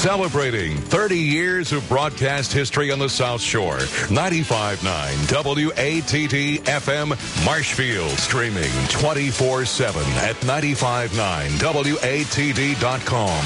Celebrating 30 years of broadcast history on the South Shore. 95.9 WATD FM Marshfield. Streaming 24/7 at 959watd.com.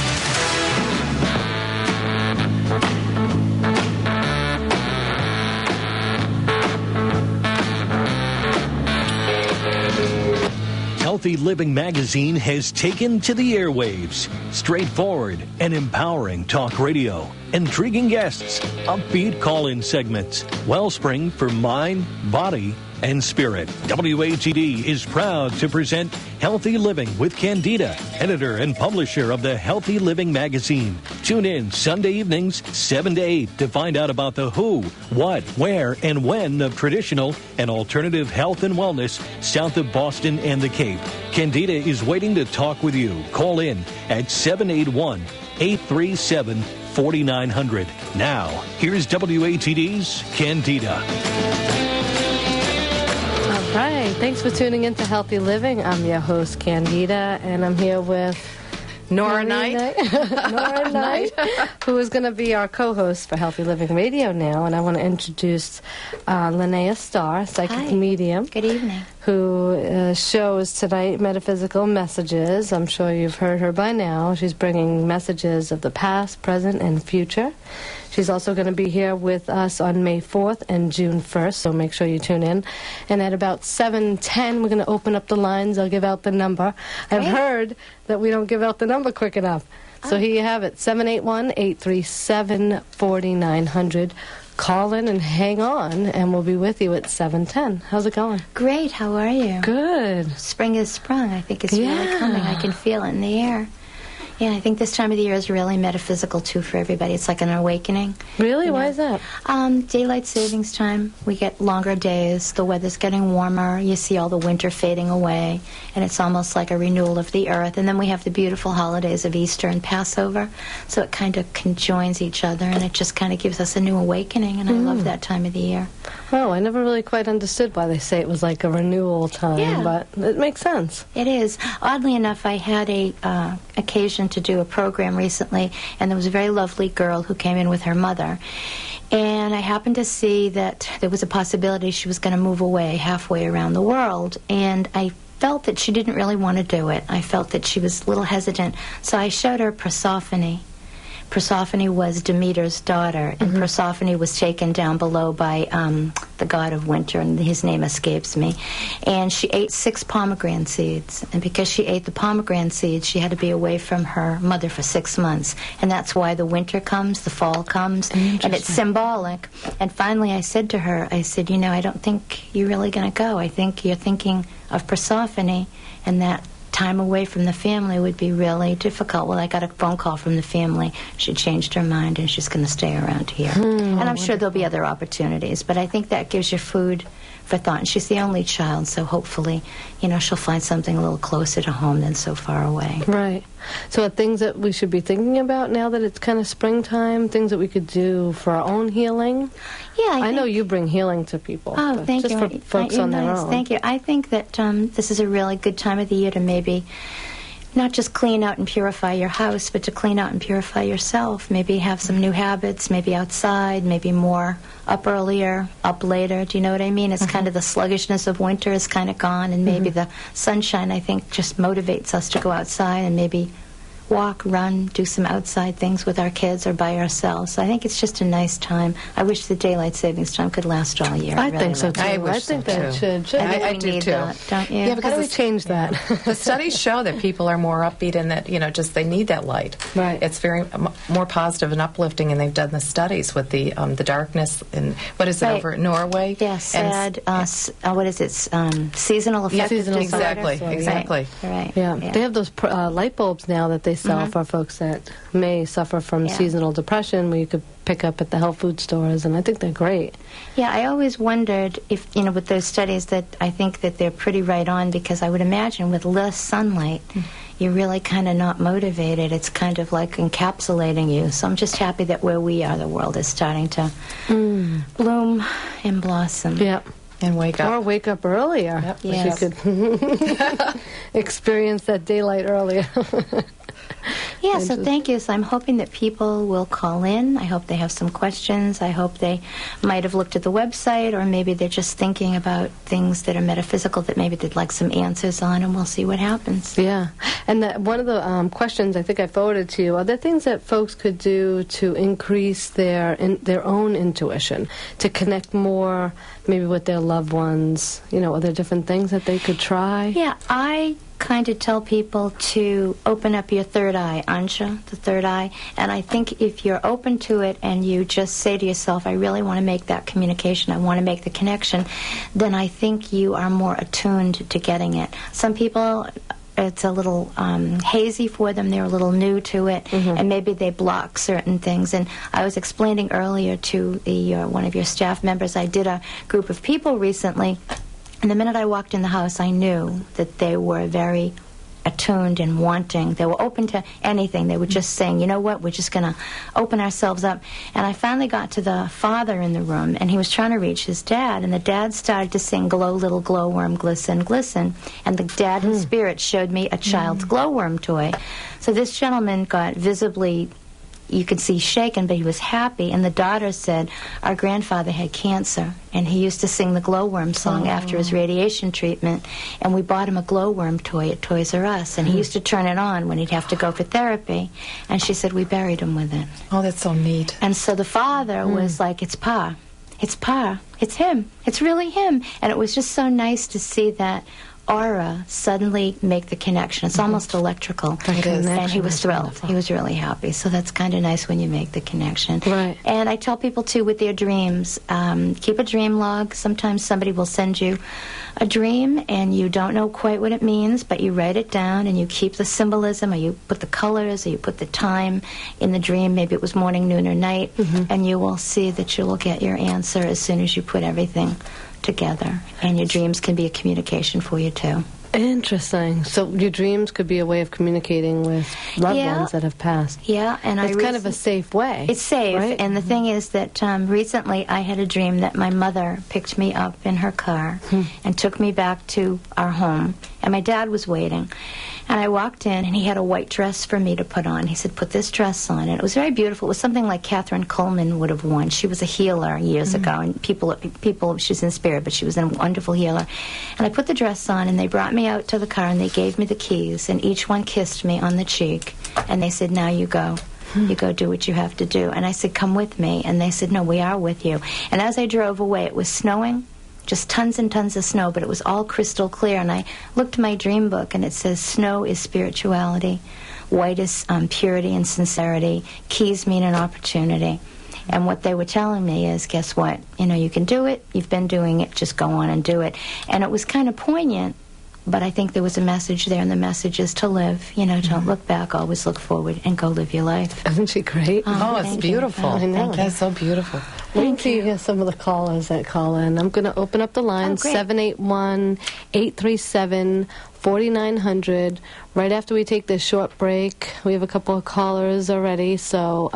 Healthy Living Magazine has taken to the airwaves. Straightforward and empowering talk radio. Intriguing guests. Upbeat call-in segments. Wellspring for mind, body, and spirit. WATD is proud to present Healthy Living with Candida, editor and publisher of the Healthy Living Magazine. Tune in Sunday evenings, 7 to 8, to find out about the who, what, where, and when of traditional and alternative health and wellness south of Boston and the Cape. Candida is waiting to talk with you. Call in at 781-837-4900. Now, here's WATD's Candida. All right. Thanks for tuning in to Healthy Living. I'm your host, Candida, and I'm here with Nora Knight, Nora Knight, who is going to be our co-host for Healthy Living Radio now. And I want to introduce Linnea Starr, psychic medium. Good evening. Who shows tonight Metaphysical Messages. I'm sure you've heard her by now. She's bringing messages of the past, present, and future. She's also going to be here with us on May 4th and June 1st, so make sure you tune in. And at about 7:10, we're going to open up the lines. I'll give out the number. I've heard that we don't give out the number quick enough. So here you have it, 781-837-4900. Call in and hang on, and we'll be with you at 7:10. How's it going? Great. How are you? Good. Spring has sprung. I think it's really coming. I can feel it in the air. Yeah, I think this time of the year is really metaphysical, too, for everybody. It's like an awakening. Really? You know? Why is that? Daylight savings time. We get longer days. The weather's getting warmer. You see all the winter fading away, and it's almost like a renewal of the earth. And then we have the beautiful holidays of Easter and Passover, so it kind of conjoins each other, and it just kind of gives us a new awakening, and I love that time of the year. Oh, I never really quite understood why they say it was like a renewal time, but it makes sense. It is. Oddly enough, I had a occasion to do a program recently, and there was a very lovely girl who came in with her mother, and I happened to see that there was a possibility she was going to move away halfway around the world, and I felt that she didn't really want to do it. I felt that she was a little hesitant, so I showed her Persephone. Persephone was Demeter's daughter, and Persephone was taken down below by the god of winter, and his name escapes me. And she ate 6 pomegranate seeds, and because she ate the pomegranate seeds, she had to be away from her mother for 6 months. And that's why the winter comes, the fall comes, and it's symbolic. And finally I said to her, I said, you know, I don't think you're really going to go. I think you're thinking of Persephone, and that time away from the family would be really difficult. Well, I got a phone call from the family. She changed her mind, and she's going to stay around here. And I'm sure there'll be other opportunities, but I think that gives you food for thought. And she's the only child, so hopefully, you know, she'll find something a little closer to home than so far away. Right. So are things that we should be thinking about now that it's kind of springtime, things that we could do for our own healing? Yeah, I know you bring healing to people. Oh, thank just you. Just for folks on their own. Thank you. I think that this is a really good time of the year to maybe not just clean out and purify your house, but to clean out and purify yourself. Maybe have some new habits, maybe outside, maybe more up earlier, up later. Do you know what I mean? It's kind of the sluggishness of winter is kind of gone, and maybe the sunshine, I think, just motivates us to go outside and maybe walk, run, do some outside things with our kids or by ourselves. So I think it's just a nice time. I wish the daylight savings time could last all year. I think so, too. I think that should. I do, too. That, don't you? Yeah, because how do we change that? The studies show that people are more upbeat and that, you know, just they need that light. Right. It's very more positive and uplifting, and they've done the studies with the darkness and what is it over at Norway? Yeah, sad. What is it? Seasonal affective seasonal disorder. Exactly. Right. Yeah. They have those light bulbs now that they sell for folks that may suffer from seasonal depression, where you could pick up at the health food stores, and I think they're great. Yeah, I always wondered if, you know, with those studies, that I think that they're pretty right on, because I would imagine with less sunlight, you're really kind of not motivated. It's kind of like encapsulating you. So I'm just happy that where we are, the world is starting to bloom and blossom. Yeah. And wake up. Or wake up earlier. Yep. Yes. You could experience that daylight earlier. Yeah, so thank you. So I'm hoping that people will call in. I hope they have some questions. I hope they might have looked at the website, or maybe they're just thinking about things that are metaphysical that maybe they'd like some answers on, and we'll see what happens. Yeah. And one of the questions I think I forwarded to you, are there things that folks could do to increase their own intuition, to connect more maybe with their loved ones? Are there different things that they could try? Yeah, I kind of tell people to open up your third eye, Ansha, the third eye. And I think if you're open to it and you just say to yourself, I really want to make that communication, I want to make the connection, then I think you are more attuned to getting it. Some people, it's a little hazy for them. They're a little new to it, and maybe they block certain things. And I was explaining earlier to one of your staff members, I did a group of people recently, and the minute I walked in the house, I knew that they were very attuned and wanting. They were open to anything. They were just saying, you know what, we're just going to open ourselves up. And I finally got to the father in the room, and he was trying to reach his dad, and the dad started to sing, Glow, Little Glowworm, Glisten, Glisten. And the dad in spirit showed me a child's glowworm toy. So this gentleman got visibly, you could see, shaken, but he was happy. And the daughter said, our grandfather had cancer, and he used to sing the glowworm song after his radiation treatment, and we bought him a glowworm toy at Toys R Us, and he used to turn it on when he'd have to go for therapy. And she said, we buried him with it. Oh, that's so neat. And so the father was like, it's Pa. It's Pa. It's him. It's really him. And it was just so nice to see that aura suddenly make the connection. It's almost electrical. It is. And he was thrilled. He was really happy. So that's kind of nice when you make the connection. Right. And I tell people, too, with their dreams, keep a dream log. Sometimes somebody will send you a dream, and you don't know quite what it means, but you write it down, and you keep the symbolism, or you put the colors, or you put the time in the dream. Maybe it was morning, noon, or night, and you will see that you will get your answer as soon as you put everything together. And your dreams can be a communication for you, too. Interesting. So your dreams could be a way of communicating with loved ones that have passed. Yeah, and it's kind of a safe way. It's safe, right? And the thing is that recently I had a dream that my mother picked me up in her car and took me back to our home, and my dad was waiting. And I walked in, and he had a white dress for me to put on. He said, put this dress on. And it was very beautiful. It was something like Catherine Coleman would have worn. She was a healer years ago, and people, she's in spirit, but she was a wonderful healer. And I put the dress on, and they brought me out to the car, and they gave me the keys, and each one kissed me on the cheek. And they said, now you go. You go do what you have to do. And I said, come with me. And they said, no, we are with you. And as I drove away, it was snowing. Just tons and tons of snow, but it was all crystal clear. And I looked at my dream book, and it says snow is spirituality, white is purity and sincerity, keys mean an opportunity. And what they were telling me is, guess what? You can do it. You've been doing it. Just go on and do it. And it was kind of poignant, but I think there was a message there, and the message is to live. Don't look back, always look forward, and go live your life. Isn't she great? It's beautiful. I know. That's so beautiful. Thank you. Hear some of the callers that call in. I'm going to open up the line, 781-837-4900. Right after we take this short break, we have a couple of callers already, so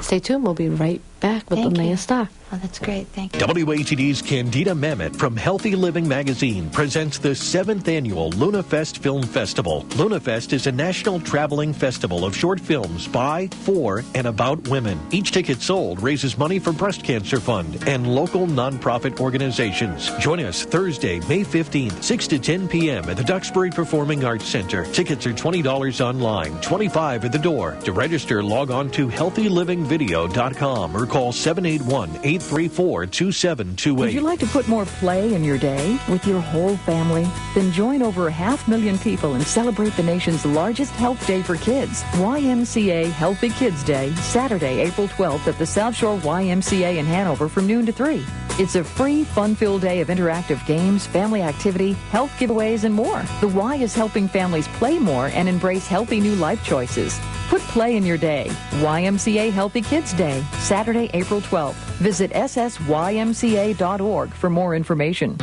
stay tuned. We'll be right back with Linnea Starr. Oh, that's great. Thank you. WATD's Candida Mamet from Healthy Living Magazine presents the 7th annual LunaFest Film Festival. LunaFest is a national traveling festival of short films by, for, and about women. Each ticket sold raises money for Breast Cancer Fund and local nonprofit organizations. Join us Thursday, May 15th, 6 to 10 p.m. at the Duxbury Performing Arts Center. Tickets are $20 online, $25 at the door. To register, log on to healthylivingvideo.com or call 781-834-2728. Would you like to put more play in your day with your whole family? Then join over 500,000 people and celebrate the nation's largest health day for kids. YMCA Healthy Kids Day, Saturday, April 12th at the South Shore YMCA in Hanover from noon to 3. It's a free, fun-filled day of interactive games, family activity, health giveaways, and more. The Y is helping families play more and embrace healthy new life choices. Put play in your day. YMCA Healthy Kids Day, Saturday, April 12th. Visit ssymca.org for more information.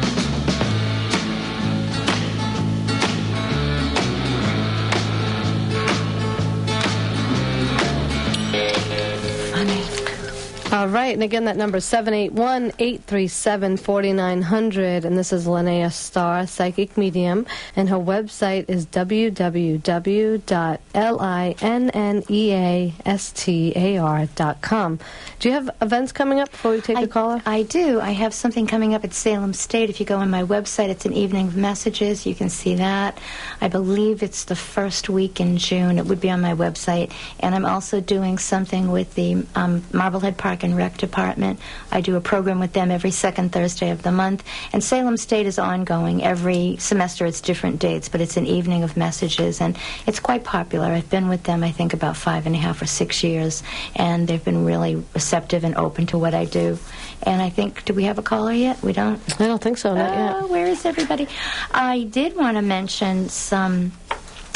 All right, and again, that number is 781-837-4900, and this is Linnea Starr, Psychic Medium, and her website is www.linneastar.com. Do you have events coming up before we take a caller? I do. I have something coming up at Salem State. If you go on my website, it's an evening of messages. You can see that. I believe it's the first week in June. It would be on my website. And I'm also doing something with the Marblehead Park and Rec Department. I do a program with them every second Thursday of the month. And Salem State is ongoing. Every semester it's different dates, but it's an evening of messages. And it's quite popular. I've been with them, I think, about 5.5 or 6 years. And they've been really receptive and open to what I do. And I think, do we have a caller yet? We don't? I don't think so, not yet. Where is everybody? I did want to mention some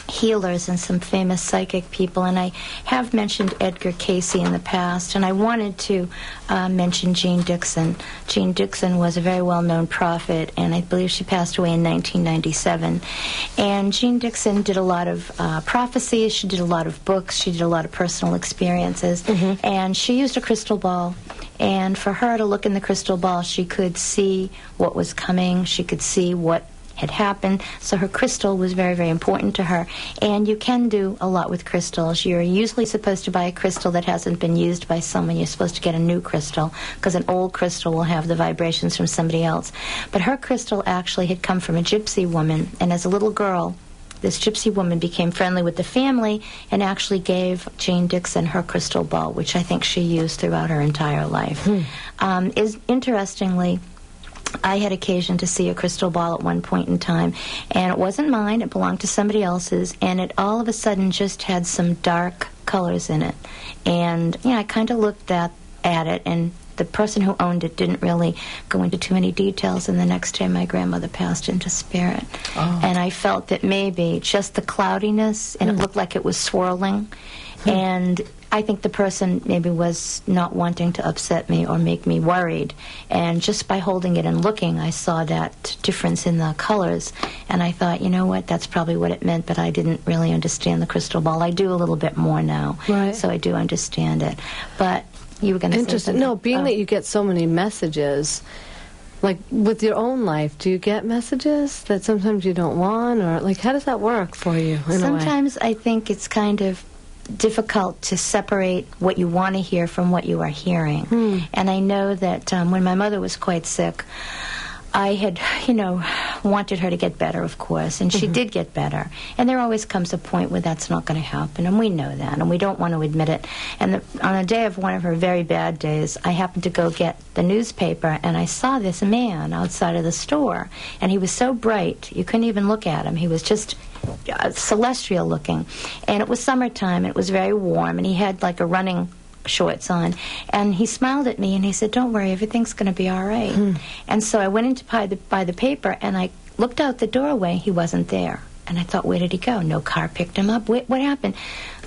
healers and some famous psychic people, and I have mentioned Edgar Casey in the past, and I wanted to mention Jean Dixon. Jean Dixon was a very well-known prophet, and I believe she passed away in 1997. And Jean Dixon did a lot of prophecies, she did a lot of books, she did a lot of personal experiences, and she used a crystal ball. And for her to look in the crystal ball, she could see what was coming, she could see what had happened, so her crystal was very, very important to her. And you can do a lot with crystals. You're usually supposed to buy a crystal that hasn't been used by someone. You're supposed to get a new crystal, because an old crystal will have the vibrations from somebody else. But her crystal actually had come from a gypsy woman, and as a little girl, this gypsy woman became friendly with the family and actually gave Jean Dixon her crystal ball, which I think she used throughout her entire life. Interestingly, I had occasion to see a crystal ball at one point in time, and it wasn't mine, it belonged to somebody else's, and it all of a sudden just had some dark colors in it. And, I kind of looked at it, and the person who owned it didn't really go into too many details, and the next day my grandmother passed into spirit. And I felt that maybe just the cloudiness, and it looked like it was swirling, and I think the person maybe was not wanting to upset me or make me worried. And just by holding it and looking, I saw that difference in the colors. And I thought, you know what, that's probably what it meant, but I didn't really understand the crystal ball. I do a little bit more now, so I do understand it. But you were going to say something? No, being that you get so many messages, like with your own life, do you get messages that sometimes you don't want? Or, like, how does that work for you in a way? Sometimes I think it's kind of difficult to separate what you want to hear from what you are hearing. And I know that when my mother was quite sick, I had, wanted her to get better, of course, and she did get better. And there always comes a point where that's not going to happen, and we know that, and we don't want to admit it. And on a day of one of her very bad days, I happened to go get the newspaper, and I saw this man outside of the store, and he was so bright, you couldn't even look at him. He was just celestial looking. And it was summertime, and it was very warm, and he had like a running shorts on, and he smiled at me and he said, "Don't worry, everything's going to be all right." And so I went in to buy the paper, and I looked out the doorway. He wasn't there, and I thought, where did he go? No car picked him up. What happened?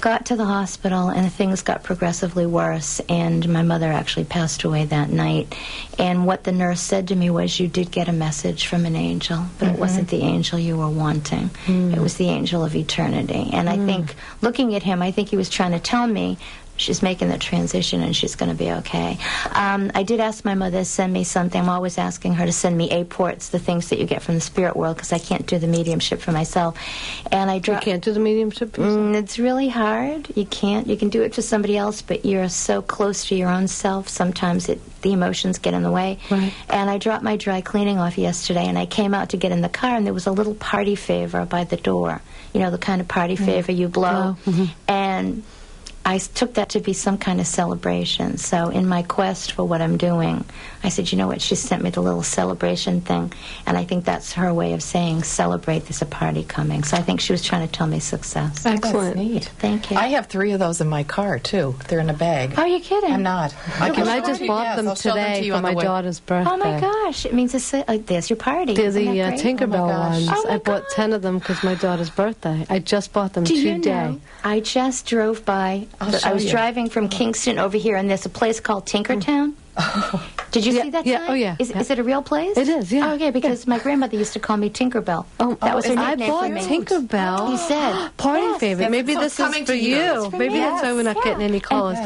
Got to the hospital, and things got progressively worse, and my mother actually passed away that night. And what the nurse said to me was, you did get a message from an angel, but it wasn't the angel you were wanting. It was the angel of eternity. And I think, looking at him, I think he was trying to tell me she's making the transition and she's going to be okay. I did ask my mother to send me something. I'm always asking her to send me apports, the things that you get from the spirit world, because I can't do the mediumship for myself. And You can't do the mediumship for yourself? It's really hard. You can't. You can do it for somebody else, but you're so close to your own self. Sometimes the emotions get in the way. Right. And I dropped my dry cleaning off yesterday, and I came out to get in the car, and there was a little party favor by the door. The kind of party favor you blow. And I took that to be some kind of celebration. So in my quest for what I'm doing, I said, you know what, she sent me the little celebration thing, and I think that's her way of saying, celebrate, there's a party coming. So I think she was trying to tell me success. Excellent. That's neat. Thank you. I have 3 of those in my car, too. They're in a bag. Are you kidding? I'm not. I just bought them today for my daughter's birthday. Oh, my gosh. It means there's your party. They're the Tinkerbell gosh. ones. I bought 10 of them because my daughter's birthday. I just bought them today. Do you know, I just drove by. I was driving from Kingston over here, and there's a place called Tinkertown. Did you see that sign? Oh, yeah. Is it a real place? It is, yeah. Oh, okay, because my grandmother used to call me Tinkerbell. That was her nickname. I bought Tinkerbell. He said. Party favorite. Yes, Maybe so this coming is for to you. you. It's for Maybe me. that's why we're not getting any calls.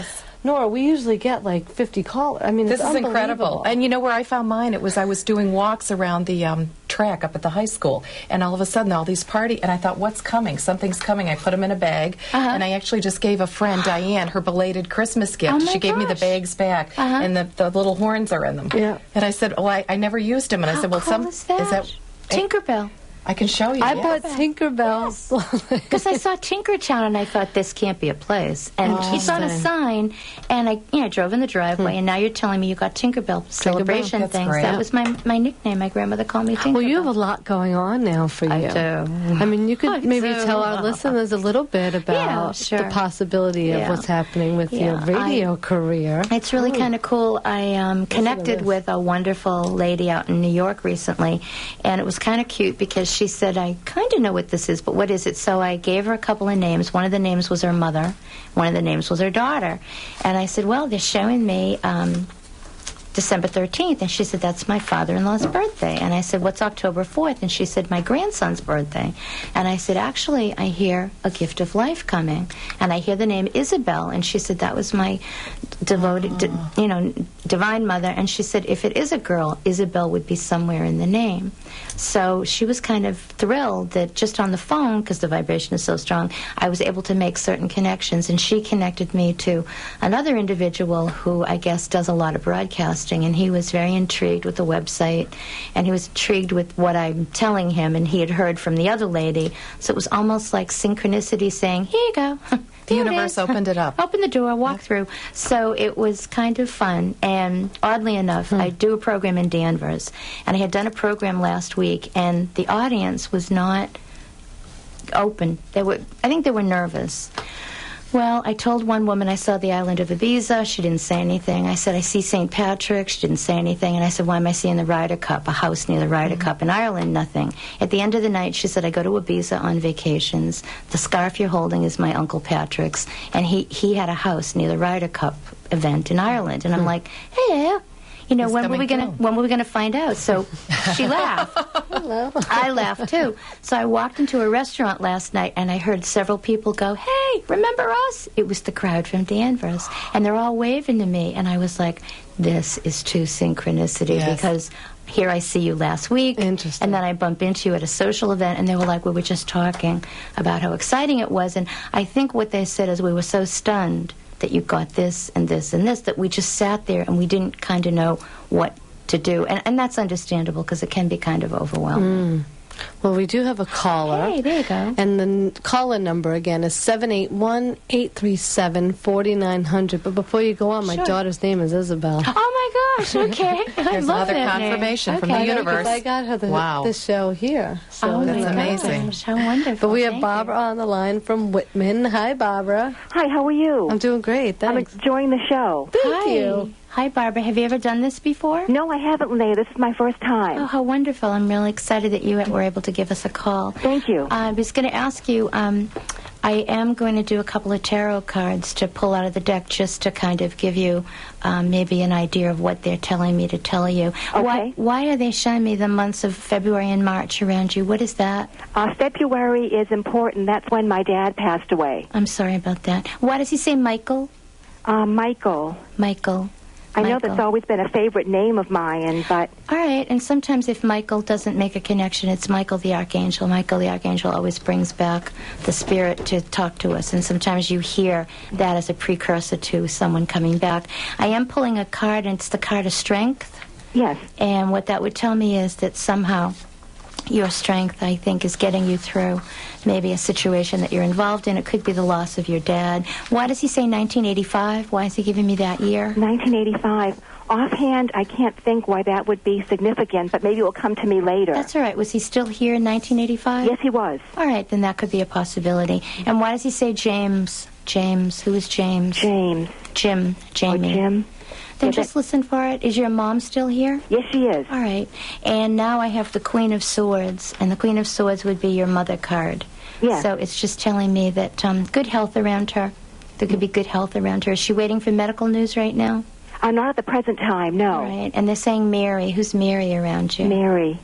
Nora, we usually get like 50 callers. I mean, This it's is incredible. And you know where I found mine? I was doing walks around the track up at the high school, and all of a sudden all these and I thought, what's coming? Something's coming. I put them in a bag, and I actually just gave a friend, Diane, her belated Christmas gift. Oh, she gave me the bags back, and the little horns are in them. Yeah. And I said, oh, I never used them. And I said, well, cool is that? Tinkerbell. I can show you. I bought Tinkerbells. Because I saw Tinkertown and I thought this can't be a place. And it's on a sign, and I drove in the driveway, and now you're telling me you got Tinkerbell celebration That's things. great. That was my nickname. My grandmother called me Tinkerbell. Well, you have a lot going on now for you. I do. I mean, you could I maybe do. tell our listeners a little bit about sure. the possibility of what's happening with your radio career. It's really kind of cool. I connected with a wonderful lady out in New York recently, and it was kind of cute because she said, I kind of know what this is, but what is it? So I gave her a couple of names. One of the names was her mother. One of the names was her daughter. And I said, well, they're showing me December 13th. And she said, that's my father-in-law's birthday. And I said, what's October 4th? And she said, my grandson's birthday. And I said, actually, I hear a gift of life coming. And I hear the name Isabel. And she said, that was my devoted, divine mother. And she said, if it is a girl, Isabel would be somewhere in the name. So she was kind of thrilled that just on the phone, because the vibration is so strong, I was able to make certain connections. And she connected me to another individual who I guess does a lot of broadcasting. And he was very intrigued with the website. And he was intrigued with what I'm telling him. And he had heard from the other lady. So it was almost like synchronicity saying, here you go. The universe opened it up. Open the door, walk through. So it was kind of fun. And oddly enough, I do a program in Danvers. And I had done a program last week, and the audience was not open. I think they were nervous. Well, I told one woman I saw the island of Ibiza. She didn't say anything. I said, I see St. Patrick. She didn't say anything. And I said, why am I seeing the Ryder Cup, a house near the Ryder Cup in Ireland? Nothing. At the end of the night, she said, I go to Ibiza on vacations. The scarf you're holding is my Uncle Patrick's. And he had a house near the Ryder Cup event in Ireland. And I'm like, hey, you know, when were we gonna find out? So she laughed. Hello. I laughed too. So I walked into a restaurant last night and I heard several people go, hey, remember us? It was the crowd from Danvers. And they're all waving to me. And I was like, this is true synchronicity because here I see you last week. Interesting. And then I bump into you at a social event, and they were like, we were just talking about how exciting it was. And I think what they said is we were so stunned that you got this and this and this, that we just sat there and we didn't kind of know what to do. And that's understandable because it can be kind of overwhelming. Well, we do have a caller. Hey, there you go. And the caller number, again, is 781-837-4900. But before you go on, my daughter's name is Isabel. Oh, my gosh. Okay. I There's love another that name. confirmation from the universe. I got her the show here. So that's amazing. Gosh, how wonderful. But we have Thank Barbara on the line from Whitman. Hi, Barbara. Hi, how are you? I'm doing great. Thanks. I'm enjoying the show. Thank you. Hi, Barbara. Have you ever done this before? No, I haven't, Linnea. This is my first time. Oh, how wonderful. I'm really excited that you were able to give us a call. Thank you. I was going to ask you, I am going to do a couple of tarot cards to pull out of the deck just to kind of give you maybe an idea of what they're telling me to tell you. Okay. Why are they showing me the months of February and March around you? What is that? February is important. That's when my dad passed away. I'm sorry about that. Why does he say Michael? Michael. Michael. I know that's always been a favorite name of mine, but... All right, and sometimes if Michael doesn't make a connection, it's Michael the Archangel. Michael the Archangel always brings back the spirit to talk to us, and sometimes you hear that as a precursor to someone coming back. I am pulling a card, and it's the card of strength. Yes. And what that would tell me is that somehow your strength, I think, is getting you through maybe a situation that you're involved in. It could be the loss of your dad. Why does he say 1985? Why is he giving me that year? 1985. Offhand, I can't think why that would be significant, but maybe it will come to me later. That's all right. Was he still here in 1985? Yes, he was. All right, then that could be a possibility. And why does he say James? James. Who is James? James. Jim. Jamie. Or Jim. Then just listen for it. Is your mom still here? Yes, she is. All right. And now I have the Queen of Swords, and the Queen of Swords would be your mother card. Yes. So it's just telling me that good health around her. There could be good health around her. Is she waiting for medical news right now? Not at the present time, no. All right. And they're saying Mary. Who's Mary around you? Mary.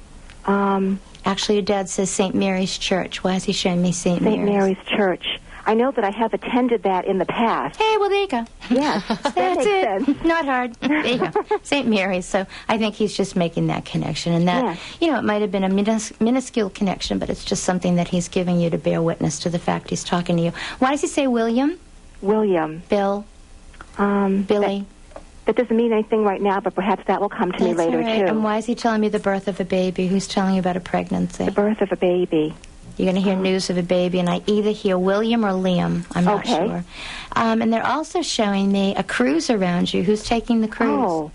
Actually, your dad says St. Mary's Church. Why is he showing me St. Mary's? St. Mary's Church. I know that I have attended that in the past. Hey, well, there you go. Yes, that That's makes it. sense. Not hard. There you go. St. Mary's. So I think he's just making that connection. And that, it might have been a minuscule connection, but it's just something that he's giving you to bear witness to the fact he's talking to you. Why does he say William? William. Bill? Billy? That doesn't mean anything right now, but perhaps that will come to me later, all right. too. And why is he telling me the birth of a baby? Who's telling you about a pregnancy? The birth of a baby. You're going to hear news of a baby, and I either hear William or Liam. I'm not sure. And they're also showing me a cruise around you. Who's taking the cruise?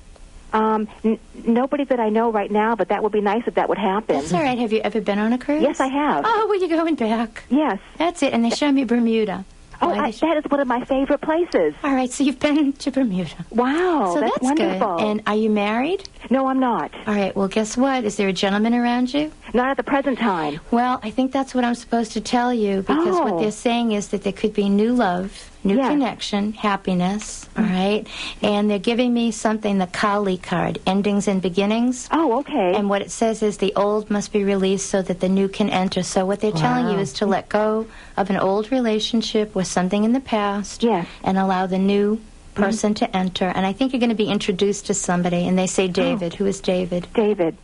Nobody that I know right now, but that would be nice if that would happen. That's all right. Have you ever been on a cruise? Yes, I have. Oh, well, you're going back. Yes. That's it. And they show me Bermuda. That is one of my favorite places. All right, so you've been to Bermuda. Wow, so that's wonderful. Good. And are you married? No, I'm not. All right, well, guess what? Is there a gentleman around you? Not at the present time. Well, I think that's what I'm supposed to tell you, because what they're saying is that there could be new love, new connection, happiness, all right? And they're giving me something, the Kali card, endings and beginnings. Oh, okay. And what it says is the old must be released so that the new can enter. So what they're telling you is to let go of an old relationship with something in the past and allow the new person to enter. And I think you're going to be introduced to somebody, and they say David. Who is David? David.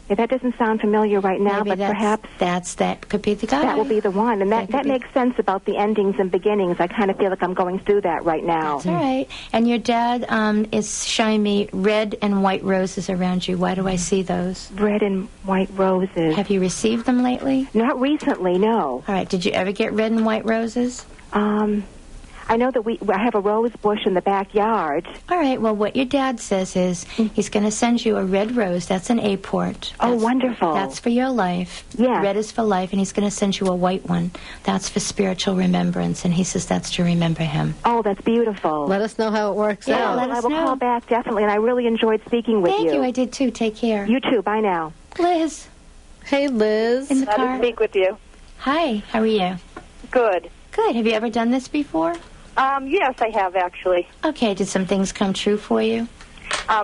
Yeah, that doesn't sound familiar right now, but perhaps that could be the guy. That will be the one, and that makes sense about the endings and beginnings. I kind of feel like I'm going through that right now. That's all right. And your dad is showing me red and white roses around you. Why do I see those? Red and white roses. Have you received them lately? Not recently, no. All right. Did you ever get red and white roses? I know that I have a rose bush in the backyard. All right. Well, what your dad says is he's going to send you a red rose. That's an A-port. Oh, wonderful. That's for your life. Yeah. Red is for life, and he's going to send you a white one. That's for spiritual remembrance, and he says that's to remember him. Oh, that's beautiful. Let us know how it works out. I will call back, definitely, and I really enjoyed speaking with you. Thank you. I did, too. Take care. You too. Bye now. Liz. Hey, Liz. In the car. Glad to speak with you. Hi. How are you? Good. Good. Have you ever done this before? Yes, I have, actually. Okay, did some things come true for you?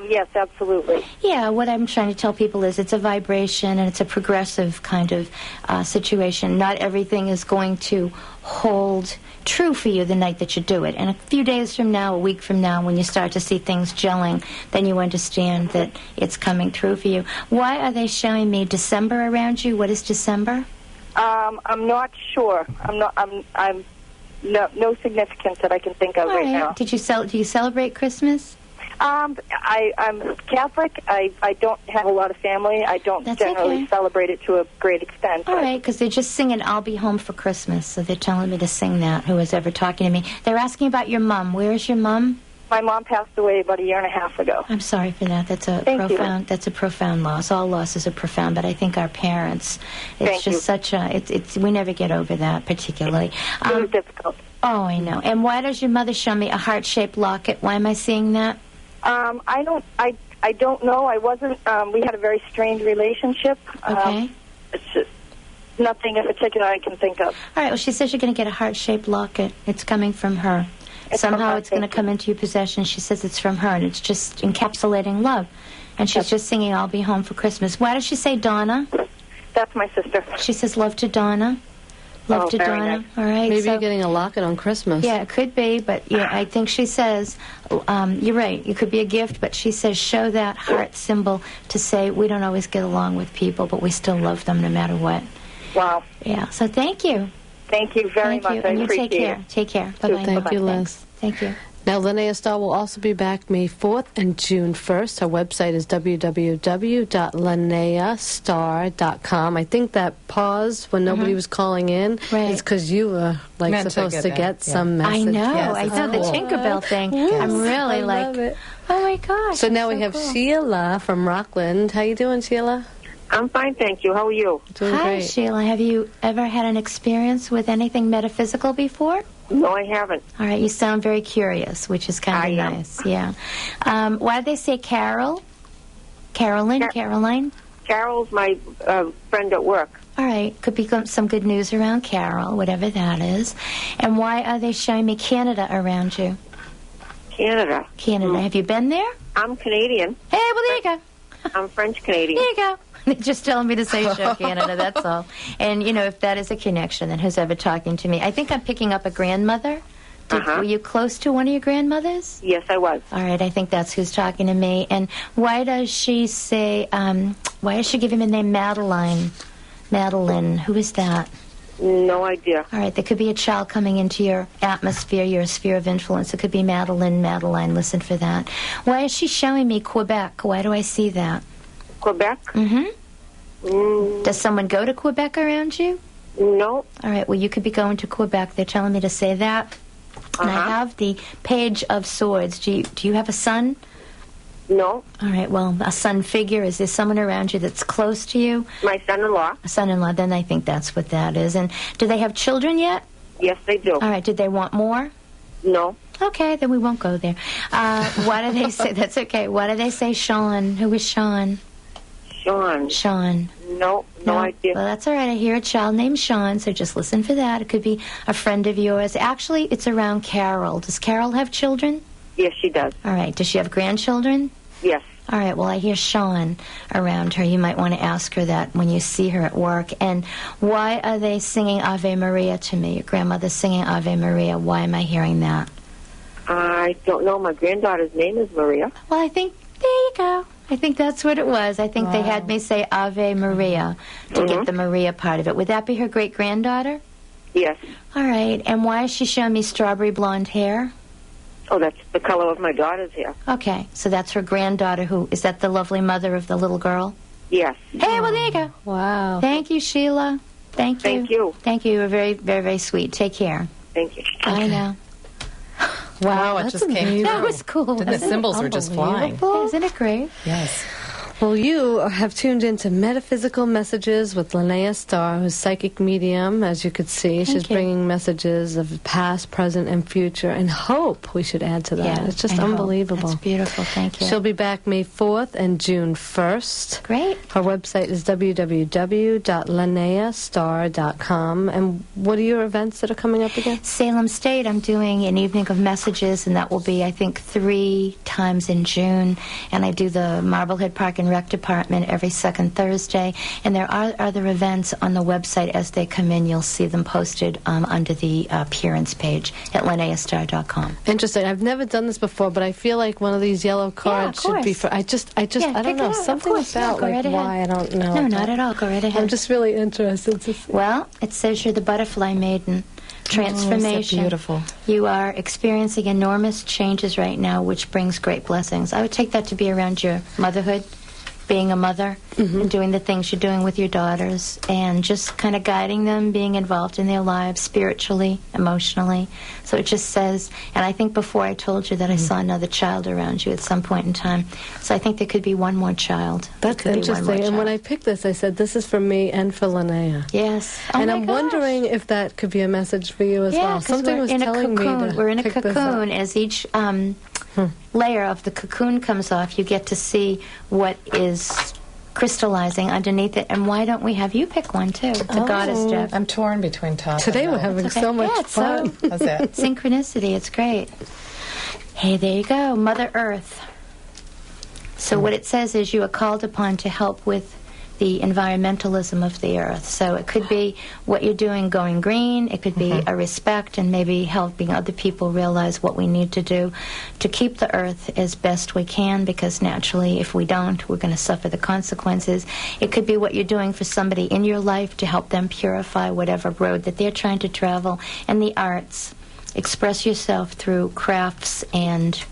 Yes, absolutely. Yeah, what I'm trying to tell people is it's a vibration and it's a progressive kind of situation. Not everything is going to hold true for you the night that you do it. And a few days from now, a week from now, when you start to see things gelling, then you understand that it's coming true for you. Why are they showing me December around you? What is December? I'm not sure. I'm no significance that I can think of right now. Do you celebrate Christmas? I'm Catholic. I don't have a lot of family. I don't generally celebrate it to a great extent. All right, because they're just singing I'll Be Home for Christmas, so they're telling me to sing that, who was ever talking to me. They're asking about your mom. Where is your mom? My mom passed away about a year and a half ago. I'm sorry for that. That's a profound loss. All losses are profound, but I think our parents, we never get over that particularly. It was difficult. Oh, I know. And why does your mother show me a heart-shaped locket? Why am I seeing that? I don't know. I wasn't, we had a very strained relationship. Okay. It's just nothing in particular I can think of. All right, well, she says you're going to get a heart-shaped locket. It's coming from her. Somehow it's going to come into your possession. She says it's from her, and it's just encapsulating love. And she's just singing I'll Be Home for Christmas. Why does she say Donna? That's my sister. She says love to Donna. Love to Donna. Nice. All right. Maybe you're getting a locket on Christmas. Yeah, it could be, but yeah, I think she says, you're right, it could be a gift, but she says show that heart symbol to say we don't always get along with people, but we still love them no matter what. Wow. Yeah, so thank you. Thank you very much. And you take care. Take care. Bye-bye. Thank you, Liz. Thank you. Now, Linnea Starr will also be back May 4th and June 1st. Her website is www.linneastarr.com. I think that pause when nobody was calling in is because you were supposed to get some message. I know. Yes, I know the Tinkerbell thing. Yes, I'm really love it. oh my gosh. So now we have Sheila from Rockland. How you doing, Sheila? I'm fine, thank you. How are you? Doing Hi, great. Sheila. Have you ever had an experience with anything metaphysical before? No, I haven't. All right, you sound very curious, which is kind of nice. Yeah. Why do they say Carol? Caroline? Caroline? Carol's my friend at work. All right, could be some good news around Carol, whatever that is. And why are they showing me Canada around you? Canada. Have you been there? I'm Canadian. Hey, well, there you go. I'm French-Canadian. There you go. They're just telling me to say show Canada, that's all. And, you know, if that is a connection, then who's ever talking to me? I think I'm picking up a grandmother. Were you close to one of your grandmothers? Yes, I was. All right, I think that's who's talking to me. And why does she say, why is she giving me the name Madeline? Madeline, who is that? No idea. All right, there could be a child coming into your atmosphere, your sphere of influence. It could be Madeline, listen for that. Why is she showing me Quebec? Why do I see that? Quebec? Mm-hmm. Does someone go to Quebec around you? No. All right, well, you could be going to Quebec. They're telling me to say that. And I have the Page of Swords. Do you have a son? No. All right, well, a son figure. Is there someone around you that's close to you? My son-in-law. A son-in-law, then I think that's what that is. And do they have children yet? Yes, they do. All right, did they want more? No. Okay, then we won't go there. Why do they say, that's okay, why do they say Sean? Who is Sean? Sean. No idea. Well, that's all right. I hear a child named Sean, so just listen for that. It could be a friend of yours. Actually, it's around Carol. Does Carol have children? Yes, she does. All right. Does she have grandchildren? Yes. All right. Well, I hear Sean around her. You might want to ask her that when you see her at work. And why are they singing Ave Maria to me? Your grandmother's singing Ave Maria. Why am I hearing that? I don't know. My granddaughter's name is Maria. Well, I think, there you go. I think that's what it was. I think they had me say Ave Maria to get the Maria part of it. Would that be her great-granddaughter? Yes. All right. And why is she showing me strawberry blonde hair? Oh, that's the color of my daughter's hair. Okay. So that's her granddaughter who, is that the lovely mother of the little girl? Yes. Hey, well, there you go. Wow. Thank you, Sheila. Thank you. Thank you. Thank you. You were very, very, very sweet. Take care. Thank you. I know. Wow, it just came through. That was cool. Didn't the symbols were just flying. Isn't it great? Yes. Well, you have tuned into Metaphysical Messages with Linnea Starr, who's psychic medium, as you could see. She's bringing messages of past, present, and future, and hope, we should add to that. Yeah, it's just and unbelievable. Hope. That's beautiful. Thank you. She'll be back May 4th and June 1st. Great. Her website is www.linneastar.com. And what are your events that are coming up again? Salem State, I'm doing an evening of messages, and that will be, I think, 3 times in June. And I do the Marblehead Park and Rec Department every second Thursday. And there are other events on the website as they come in. You'll see them posted under the appearance page at linneastar.com. Interesting. I've never done this before, but I feel like one of these yellow cards should be for... I don't know. Something about, like, why, I don't know. No, not at all. Go right ahead. I'm just really interested to see. Well, it says you're the butterfly maiden. Transformation. Oh, beautiful. You are experiencing enormous changes right now, which brings great blessings. I would take that to be around your motherhood, being a mother, and doing the things you're doing with your daughters, and just kind of guiding them, being involved in their lives spiritually, emotionally. So it just says, and I think before I told you that I saw another child around you at some point in time. So I think there could be one more child. That's interesting. And when I picked this, I said, this is for me and for Linnea. Yes. And I'm wondering if that could be a message for you as well. Something was telling me to we're in a pick this up. cocoon. As each layer of the cocoon comes off, you get to see what is crystallizing underneath it. And why don't we have you pick one, too? The goddess, Jeff. I'm torn between top Today and we're having so much fun. How's that? Synchronicity. It's great. Hey, there you go. Mother Earth. So what it says is you are called upon to help with the environmentalism of the earth. So it could be what you're doing going green. It could be a respect and maybe helping other people realize what we need to do to keep the earth as best we can, because naturally if we don't, we're going to suffer the consequences. It could be what you're doing for somebody in your life to help them purify whatever road that they're trying to travel. And the arts. Express yourself through crafts and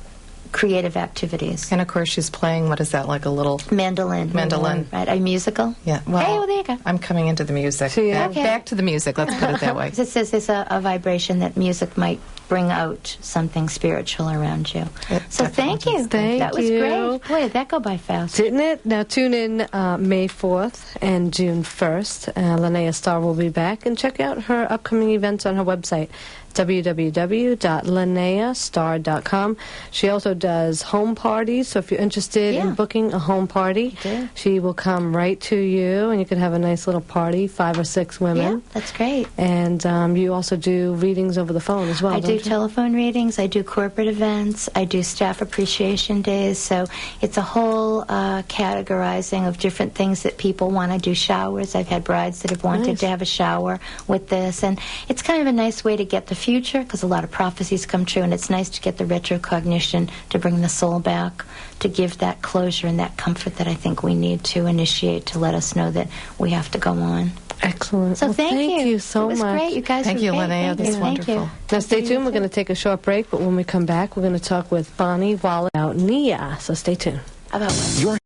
creative activities. And of course she's playing, what is that, like a little... Mandolin. Right, a musical? Yeah. Well, hey, well, there you go. I'm coming into the music. Back to the music, let's put it that way. It says there's a vibration that music might bring out something spiritual around you. So thank you. That was great. Boy, did that go by fast. Didn't it? Now tune in May 4th and June 1st. Linnea Starr will be back, and check out her upcoming events on her website, www.linneastar.com. She also does home parties, so if you're interested in booking a home party, she will come right to you, and you can have a nice little party, 5 or 6 women. Yeah, that's great. And you also do readings over the phone as well, I do telephone readings, I do corporate events, I do staff appreciation days, so it's a whole categorizing of different things that people want to do. Showers, I've had brides that have wanted to have a shower with this, and it's kind of a nice way to get the future, because a lot of prophecies come true, and it's nice to get the retrocognition to bring the soul back, to give that closure and that comfort that I think we need to initiate to let us know that we have to go on. Excellent. So well, thank you so much. It was great. You guys Thank were you, great. Linnea. That's wonderful. Now stay tuned. We're going to take a short break, but when we come back, we're going to talk with Bonnie Wallet about Nia. So stay tuned. About what?